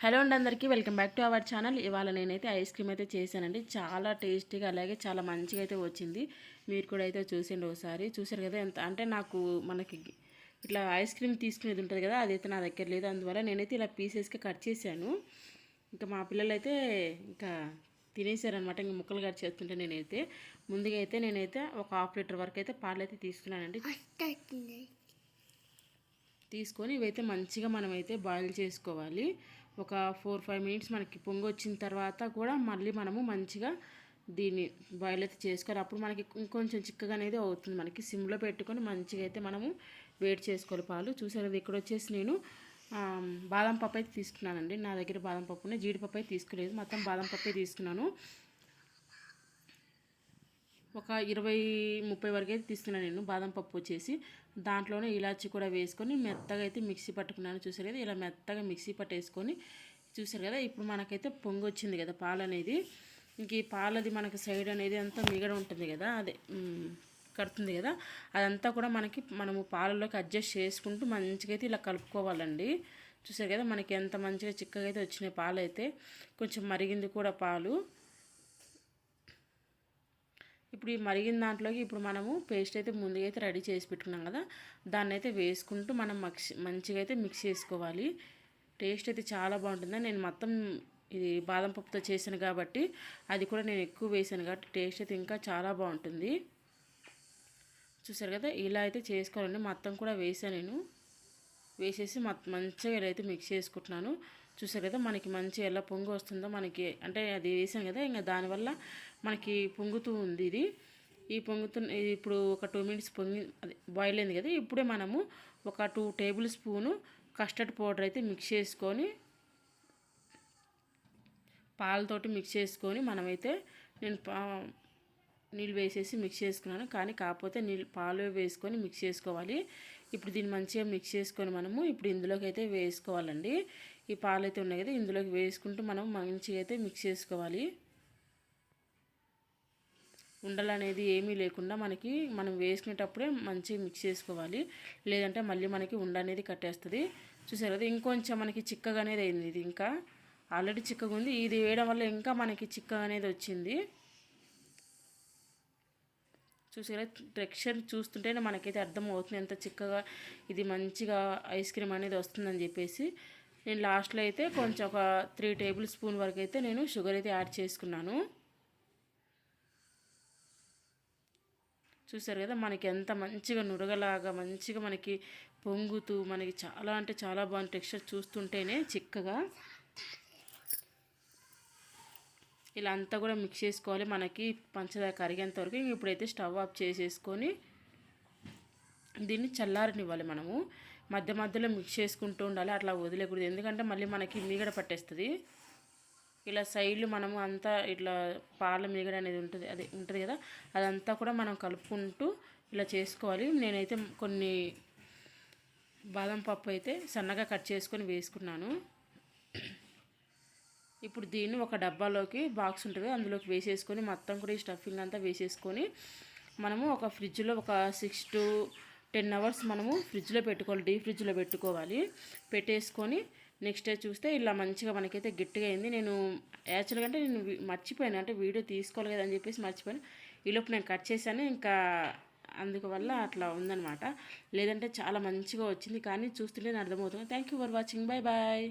Hello అండి, అందరికీ welcome back to our channel. ఇవాళ నేనైతే ఐస్ క్రీమ్ అయితే చేశానండి. చాలా టేస్టీగా అలాగే చాలా మంచిగా అయితే వచ్చింది. మీరు కూడా అయితే చూసిండి ఒకసారి. చూసారు కదా ఎంత అంటే నాకు మనకి ఇట్లా ఐస్ క్రీమ్ తీసుకునేది ఉంటుంది కదా, అదైతే నా దగ్గర లేదు. అందువల్ల నేనైతే ఇలా పీసెస్కి కట్ చేశాను. ఇంకా మా పిల్లలు అయితే ఇంకా తినేసారనమాట. ఇంకా ముక్కలు కట్ చేస్తుంటే ముందుగా అయితే నేనైతే ఒక ½ లీటర్ వరకు అయితే పాలు అయితే తీసుకున్నానండి. తీసుకొని ఇవైతే మంచిగా మనమైతే బాయిల్ చేసుకోవాలి. ఒక 4-5 మినిట్స్ మనకి పొంగి వచ్చిన తర్వాత కూడా మళ్ళీ మనము మంచిగా దీన్ని బాయిల్ అయితే చేసుకోవాలి. అప్పుడు మనకి ఇంకొంచెం చిక్కగా అనేది అవుతుంది. మనకి సిమ్లో పెట్టుకొని మంచిగా అయితే మనము వేడి చేసుకోవాలి పాలు. చూసారు ఇక్కడ వచ్చేసి నేను బాదం పప్పు అయితే తీసుకున్నానండి. నా దగ్గర బాదం పప్పు ఉన్నాయి, జీడిపప్పు అయితే తీసుకోలేదు, మొత్తం బాదం పప్పు తీసుకున్నాను. ఒక 20-30 వరకు అయితే తీసుకున్నాను నేను బాదం పప్పు వచ్చేసి. దాంట్లోనే ఇలాచి కూడా వేసుకొని మెత్తగా అయితే మిక్సీ పట్టుకున్నాను. చూసారు కదా, ఇలా మెత్తగా మిక్సీ పట్టేసుకొని చూసారు కదా. ఇప్పుడు మనకైతే పొంగి వచ్చింది కదా పాలు అనేది. ఇంక ఈ పాలది మనకి సైడ్ అనేది అంతా మిగడ ఉంటుంది కదా, అదే కడుతుంది కదా, అదంతా కూడా మనము పాలలోకి అడ్జస్ట్ చేసుకుంటూ మంచిగా అయితే ఇలా కలుపుకోవాలండి. చూసారు కదా మనకి ఎంత మంచిగా చిక్కగా అయితే వచ్చినాయి పాలు అయితే. కొంచెం మరిగింది కూడా పాలు. ఇప్పుడు ఈ మరిగిన దాంట్లోకి ఇప్పుడు మనము పేస్ట్ అయితే ముందుగా అయితే రెడీ చేసి పెట్టుకున్నాం కదా, దాన్ని అయితే వేసుకుంటూ మనం మంచిగా అయితే మిక్స్ చేసుకోవాలి. టేస్ట్ అయితే చాలా బాగుంటుంది. నేను మొత్తం ఇది బాదం పప్పుతో చేశాను కాబట్టి అది కూడా నేను ఎక్కువ వేసాను కాబట్టి టేస్ట్ అయితే ఇంకా చాలా బాగుంటుంది. చూసారు కదా, ఇలా అయితే చేసుకోవాలండి. మొత్తం కూడా వేసాను నేను. వేసేసి మంచిగా ఇలా అయితే మిక్స్ చేసుకుంటున్నాను. చూసారు కదా మనకి మంచి ఎలా పొంగు వస్తుందో మనకి, అంటే అది వేసాను కదా, ఇంకా దానివల్ల మనకి పొంగుతూ ఉంది ఇది. ఈ ఇప్పుడు ఒక 2 మినిట్స్ అది బాయిల్ అయింది కదా. ఇప్పుడే మనము ఒక 2 టేబుల్ స్పూను కస్టర్డ్ పౌడర్ అయితే మిక్స్ చేసుకొని పాలతోటి మిక్స్ చేసుకొని మనమైతే నేను నీళ్ళు వేసేసి మిక్స్ చేసుకున్నాను. కానీ కాకపోతే పాలు వేసుకొని మిక్స్ చేసుకోవాలి. ఇప్పుడు దీన్ని మంచిగా మిక్స్ చేసుకొని మనము ఇప్పుడు ఇందులోకి అయితే వేసుకోవాలండి. ఈ పాలు అయితే ఉన్నాయి కదా, ఇందులోకి వేసుకుంటూ మనం మంచిగా అయితే మిక్స్ చేసుకోవాలి. ఉండలు అనేది ఏమీ లేకుండా మనం వేసుకునేటప్పుడే మంచిగా మిక్స్ చేసుకోవాలి. లేదంటే మళ్ళీ మనకి ఉండ అనేది కట్టేస్తుంది. చూసారు కదా, ఇంకొంచెం మనకి చిక్కగా అనేది అయింది. ఇది ఇంకా ఆల్రెడీ చిక్కగా ఉంది, ఇది వేయడం వల్ల ఇంకా మనకి చిక్కగా అనేది వచ్చింది. చూసారా, టెక్స్చర్ చూస్తుంటేనే మనకైతే అర్థమవుతుంది ఎంత చిక్కగా ఇది మంచిగా ఐస్ క్రీమ్ అనేది వస్తుందని చెప్పేసి. నేను లాస్ట్లో అయితే కొంచెం ఒక 3 టేబుల్ స్పూన్ వరకు అయితే నేను షుగర్ అయితే యాడ్ చేసుకున్నాను. చూసారు కదా మనకి ఎంత మంచిగా నురగలాగా మంచిగా మనకి పొంగుతూ మనకి చాలా అంటే చాలా బాగుంది టెక్స్చర్ చూస్తుంటేనే చిక్కగా. ఇలా అంతా కూడా మిక్స్ చేసుకోవాలి మనకి పంచదార కరిగేంత వరకు. ఇప్పుడైతే స్టవ్ ఆఫ్ చేసేసుకొని దీన్ని చల్లారనివ్వాలి. మనము మధ్య మధ్యలో మిక్స్ చేసుకుంటూ ఉండాలి, అట్లా వదిలేకూడదు. ఎందుకంటే మళ్ళీ మనకి మీగడ పట్టేస్తుంది. ఇలా సైడ్లు మనము అంతా ఇట్లా పాల మీగడ అనేది ఉంటుంది కదా, అదంతా కూడా మనం కలుపుకుంటూ ఇలా చేసుకోవాలి. నేనైతే కొన్ని బాదం పప్పు అయితే సన్నగా కట్ చేసుకొని వేసుకున్నాను. ఇప్పుడు దీన్ని ఒక డబ్బాలోకి బాక్స్ ఉంటుంది అందులోకి వేసేసుకొని మొత్తం కూడా ఈ స్టఫింగ్ అంతా వేసేసుకొని మనము ఒక ఫ్రిడ్జ్లో ఒక 6 to 10 అవర్స్ మనము ఫ్రిడ్జ్లో పెట్టుకోవాలి, డీప్ ఫ్రిడ్జ్లో పెట్టుకోవాలి. పెట్టేసుకొని నెక్స్ట్ డే చూస్తే ఇలా మంచిగా మనకైతే గట్టిగా అయింది. నేను యాక్చువల్గా అంటే నేను మర్చిపోయాను, అంటే వీడియో తీసుకోవాలి కదా అని చెప్పేసి మర్చిపోయాను. ఈలోపు నేను కట్ చేశాను, ఇంకా అందువల్ల అట్లా ఉందన్నమాట. లేదంటే చాలా మంచిగా వచ్చింది, కానీ చూస్తుంటే అర్థమవుతుంది. Thank you for watching. Bye bye.